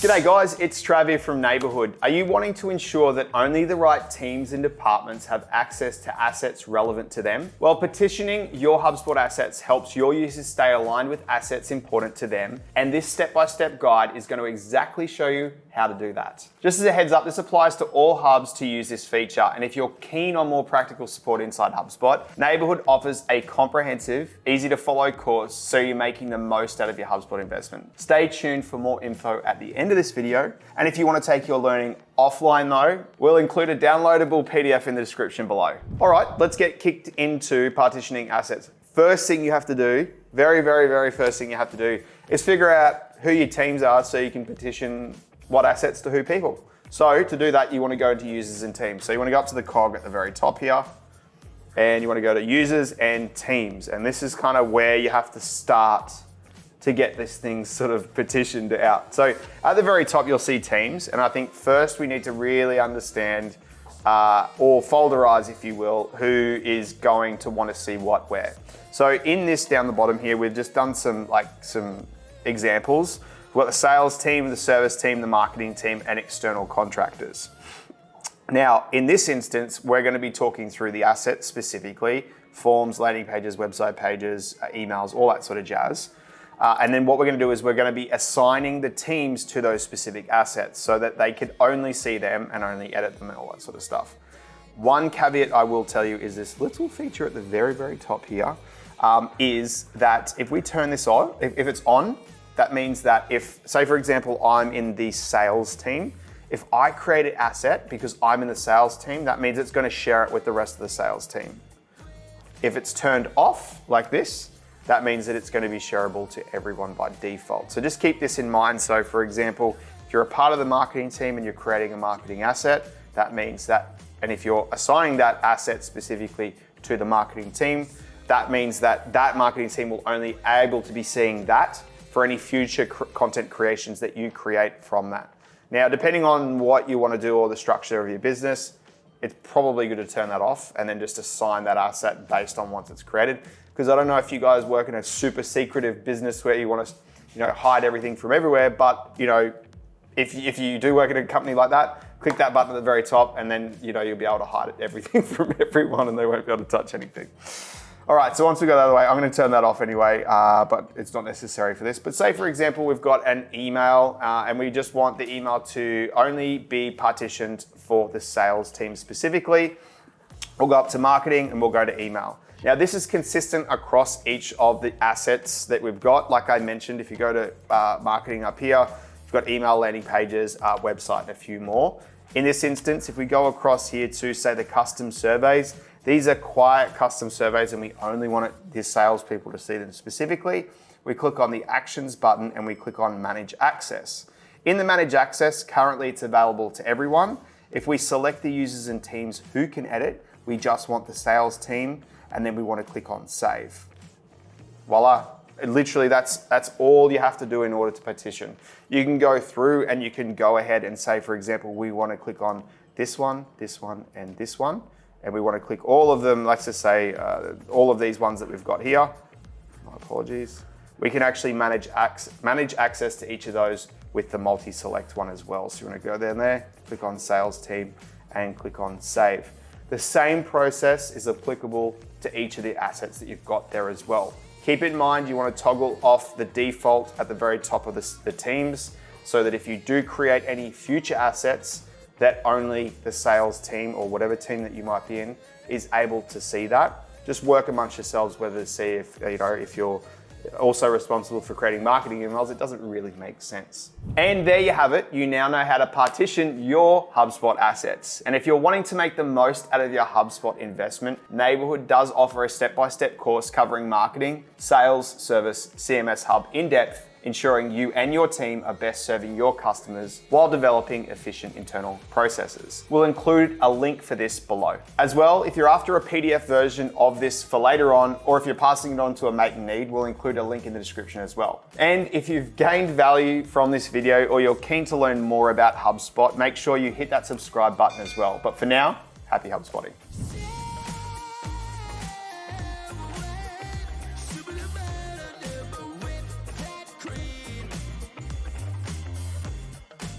G'day guys, it's Trav here from Neighbourhood. Are you wanting to ensure that only the right teams and departments have access to assets relevant to them? Well, partitioning your HubSpot assets helps your users stay aligned with assets important to them, and this step-by-step guide is going to exactly show you how to do that. Just as a heads up, this applies to all hubs to use this feature, and if you're keen on more practical support inside HubSpot, Neighbourhood offers a comprehensive, easy to follow course so you're making the most out of your HubSpot investment. Stay tuned for more info at the end of this video, and if you want to take your learning offline though, we'll include a downloadable PDF in the description below. All right, let's get kicked into partitioning assets. First thing you have to do, very first thing you have to do is figure out who your teams are so you can partition what assets to who people. So to do that, you want to go into users and teams. So you want to go up to the cog at the very top here, and you want to go to users and teams. And this is kind of where you have to start to get this thing sort of partitioned out. So at the very top, you'll see teams. And I think first we need to really understand or folderize, if you will, who is going to want to see what where. So in this down the bottom here, we've just done some examples. We've got the sales team, the service team, the marketing team, and external contractors. Now, in this instance, we're going to be talking through the assets specifically, forms, landing pages, website pages, emails, all that sort of jazz. And then what we're going to do is we're going to be assigning the teams to those specific assets so that they can only see them and only edit them and all that sort of stuff. One caveat I will tell you is this little feature at the very top here is that if we turn this on, if it's on, that means that if, say for example, I'm in the sales team, if I create an asset because I'm in the sales team, that means it's going to share it with the rest of the sales team. If it's turned off like this, that means that it's going to be shareable to everyone by default. So just keep this in mind. So for example, if you're a part of the marketing team and you're creating a marketing asset, that means that, and if you're assigning that asset specifically to the marketing team, that means that that marketing team will only be able to be seeing that for any future content creations that you create from that. Now, depending on what you want to do or the structure of your business, it's probably good to turn that off and then just assign that asset based on once it's created. Because I don't know if you guys work in a super secretive business where you want to, hide everything from everywhere. But if you do work in a company like that, click that button at the very top, and then you'll be able to hide everything from everyone, and they won't be able to touch anything. All right, so once we go the other way, I'm going to turn that off anyway, but it's not necessary for this. But say, for example, we've got an email and we just want the email to only be partitioned for the sales team specifically. We'll go up to marketing and we'll go to email. Now, this is consistent across each of the assets that we've got. Like I mentioned, if you go to marketing up here, you've got email, landing pages, website, and a few more. In this instance, if we go across here to, say, the custom surveys, these are quiet custom surveys and we only want the salespeople to see them specifically. We click on the actions button and we click on manage access. In the manage access, currently it's available to everyone. If we select the users and teams who can edit, we just want the sales team, and then we want to click on save. Voila. Literally, that's all you have to do in order to partition. You can go through and you can go ahead and say, for example, we want to click on this one, and this one. And we want to click all of them, let's just say all of these ones that we've got here. My apologies. We can actually manage access to each of those with the multi-select one as well. So you want to go down there, click on sales team, and click on save. The same process is applicable to each of the assets that you've got there as well. Keep in mind, you want to toggle off the default at the very top of the teams so that if you do create any future assets, that only the sales team or whatever team that you might be in is able to see that. Just work amongst yourselves whether to see if you're also responsible for creating marketing emails. It doesn't really make sense. And there you have it. You now know how to partition your HubSpot assets. And if you're wanting to make the most out of your HubSpot investment, Neighbourhood does offer a step-by-step course covering marketing, sales, service, CMS Hub in depth, ensuring you and your team are best serving your customers while developing efficient internal processes. We'll include a link for this below. As well, if you're after a PDF version of this for later on, or if you're passing it on to a mate in need, we'll include a link in the description as well. And if you've gained value from this video or you're keen to learn more about HubSpot, make sure you hit that subscribe button as well. But for now, happy HubSpotting.